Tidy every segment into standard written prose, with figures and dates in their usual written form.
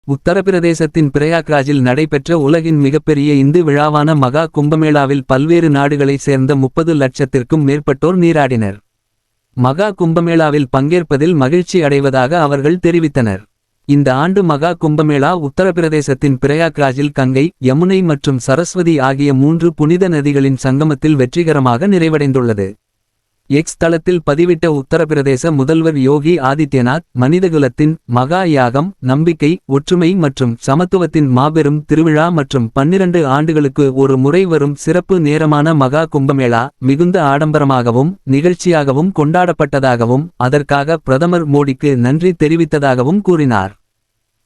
உத்தரப்பிரதேசத்தின் பிரயாக்ராஜில் நடைபெற்ற உலகின் மிகப்பெரிய இந்து விழாவான மகா கும்பமேளாவில் பல்வேறு நாடுகளைச் சேர்ந்த 30 லட்சத்திற்கும் மேற்பட்டோர் நீராடினர். மகா கும்பமேளாவில் பங்கேற்பதில் மகிழ்ச்சி அடைவதாக அவர்கள் தெரிவித்தனர். இந்த ஆண்டு மகா கும்பமேளா உத்தரப்பிரதேசத்தின் பிரயாக்ராஜில் கங்கை, யமுனை மற்றும் சரஸ்வதி ஆகிய 3 புனித நதிகளின் சங்கமத்தில் வெற்றிகரமாக நிறைவடைந்துள்ளது. எக்ஸ் தளத்தில் பதிவிட்ட உத்தரப்பிரதேச முதல்வர் யோகி ஆதித்யநாத், மனிதகுலத்தின் மகா யாகம், நம்பிக்கை, ஒற்றுமை மற்றும் சமத்துவத்தின் மாபெரும் திருவிழா மற்றும் 12 ஆண்டுகளுக்கு ஒரு முறை வரும் சிறப்பு நேரமான மகா கும்பமேளா மிகுந்த ஆடம்பரமாகவும் நிகழ்ச்சியாகவும் கொண்டாடப்பட்டதாகவும் அதற்காக பிரதமர் மோடிக்கு நன்றி தெரிவித்ததாகவும் கூறினார்.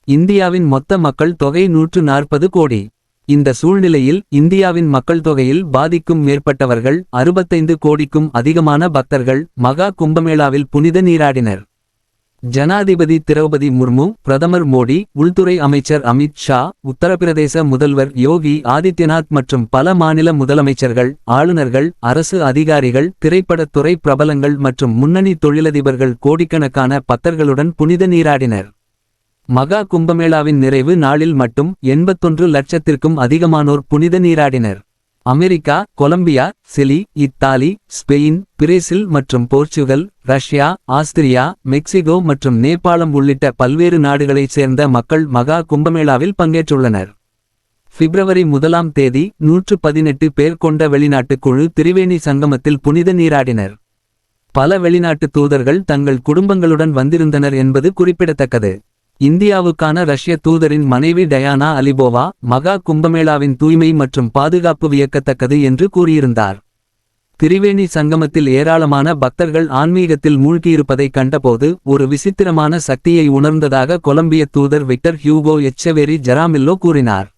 இந்தியாவின் மொத்த மக்கள் தொகை 140 கோடி. இந்த சூழ்நிலையில் இந்தியாவின் மக்கள் தொகையில் பாதிக்கும் மேற்பட்டவர்கள் 65 கோடிக்கும் அதிகமான பக்தர்கள் மகா கும்பமேளாவில் புனித நீராடினர். ஜனாதிபதி திரௌபதி முர்மு, பிரதமர் மோடி, உள்துறை அமைச்சர் அமித் ஷா, உத்தரப்பிரதேச முதல்வர் யோகி ஆதித்யநாத் மற்றும் பல மாநில முதலமைச்சர்கள், ஆளுநர்கள், அரசு அதிகாரிகள், திரைப்படத்துறை பிரபலங்கள் மற்றும் முன்னணி தொழிலதிபர்கள் கோடிக்கணக்கான பக்தர்களுடன் புனித நீராடினர். மகா கும்பமேளாவின் நிறைவு நாளில் மட்டும் 81 லட்சத்திற்கும் அதிகமானோர் புனித நீராடினர். America, Colombia, Chile, Italy, Spain, Brazil மற்றும் போர்ச்சுகல், ரஷ்யா, ஆஸ்திரியா, மெக்சிகோ மற்றும் நேபாளம் உள்ளிட்ட பல்வேறு நாடுகளைச் சேர்ந்த மக்கள் மகா கும்பமேளாவில் பங்கேற்றுள்ளனர். பிப்ரவரி 1ஆம் தேதி 118 பேர் கொண்ட வெளிநாட்டு குழு திரிவேணி சங்கமத்தில் புனித நீராடினர். பல வெளிநாட்டு தூதர்கள் தங்கள் குடும்பங்களுடன் வந்திருந்தனர் என்பது குறிப்பிடத்தக்கது. இந்தியாவுக்கான ரஷ்ய தூதரின் மனைவி டயானா அலிபோவா, மகா கும்பமேளாவின் தூய்மை மற்றும் பாதுகாப்பு வியக்கத்தக்கது என்று கூறியிருந்தார். திரிவேணி சங்கமத்தில் ஏராளமான பக்தர்கள் ஆன்மீகத்தில் மூழ்கியிருப்பதை கண்டபோது ஒரு விசித்திரமான சக்தியை உணர்ந்ததாக கொலம்பிய தூதர் விக்டர் ஹியூகோ எச்சவேரி ஜராமில்லோ கூறினார்.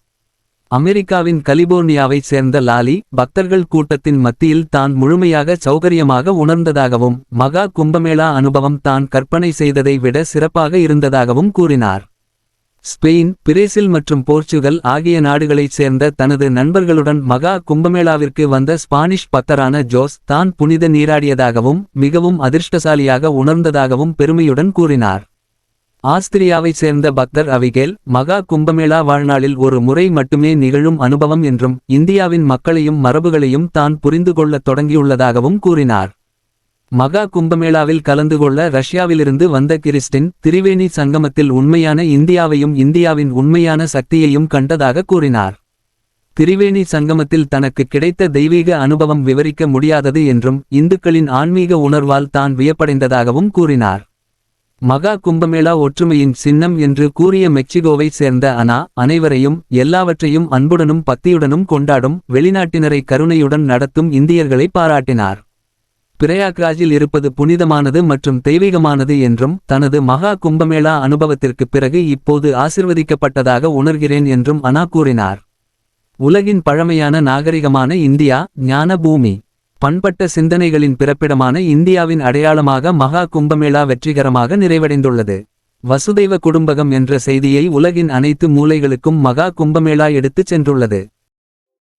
அமெரிக்காவின் கலிபோர்னியாவைச் சேர்ந்த லாலி, பக்தர்கள் கூட்டத்தின் மத்தியில் தான் முழுமையாக சௌகரியமாக உணர்ந்ததாகவும் மகா கும்பமேளா அனுபவம் தான் கற்பனை செய்ததை விட சிறப்பாக இருந்ததாகவும் கூறினார். ஸ்பெயின், பிரேசில் மற்றும் போர்ச்சுகல் ஆகிய நாடுகளைச் சேர்ந்த தனது நண்பர்களுடன் மகா கும்பமேளாவிற்கு வந்த ஸ்பானிஷ் பக்தரான ஜோஸ் தான் புனித நீராடியதாகவும் மிகவும் அதிர்ஷ்டசாலியாக உணர்ந்ததாகவும் பெருமையுடன் கூறினார். ஆஸ்திரியாவைச் சேர்ந்த பக்தர் அவிகேல், மகா கும்பமேளா வாழ்நாளில் ஒரு முறை மட்டுமே நிகழும் அனுபவம் என்றும் இந்தியாவின் மக்களையும் மரபுகளையும் தான் புரிந்து கொள்ளத் தொடங்கியுள்ளதாகவும் கூறினார். மகா கும்பமேளாவில் கலந்து கொள்ள ரஷ்யாவிலிருந்து வந்த கிறிஸ்டின், திரிவேணி சங்கமத்தில் உண்மையான இந்தியாவையும் இந்தியாவின் உண்மையான சக்தியையும் கண்டதாக கூறினார். திரிவேணி சங்கமத்தில் தனக்கு கிடைத்த தெய்வீக அனுபவம் விவரிக்க முடியாதது என்றும் இந்துக்களின் ஆன்மீக உணர்வால் தான் வியப்படைந்ததாகவும் கூறினார். மகா கும்பமேளா ஒற்றுமையின் சின்னம் என்று கூறிய மெக்சிகோவைச் சேர்ந்த அனா, அனைவரையும் எல்லாவற்றையும் அன்புடனும் பக்தியுடனும் கொண்டாடும் வெளிநாட்டினரை கருணையுடன் நடத்தும் இந்தியர்களை பாராட்டினார். பிரயாக்ராஜில் இருப்பது புனிதமானது மற்றும் தெய்வீகமானது என்றும் தனது மகா கும்பமேளா அனுபவத்திற்கு பிறகு இப்போது ஆசிர்வதிக்கப்பட்டதாக உணர்கிறேன் என்றும் அனா கூறினார். உலகின் பழமையான நாகரிகமான இந்தியா, ஞான பூமி, பண்பட்ட சிந்தனைகளின் பிறப்பிடமான இந்தியாவின் அடையாளமாக மகா கும்பமேளா வெற்றிகரமாக நிறைவடைந்துள்ளது. வசுதைவ குடும்பகம் என்ற செய்தியை உலகின் அனைத்து மூலைகளுக்கும் மகா கும்பமேளா எடுத்துச் சென்றுள்ளது.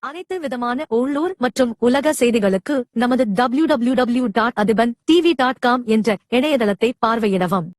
அனைத்து விதமான உள்ளூர் மற்றும் உலக செய்திகளுக்கு நமது www.adibantv.com என்ற இணையதளத்தை பார்வையிடவும்.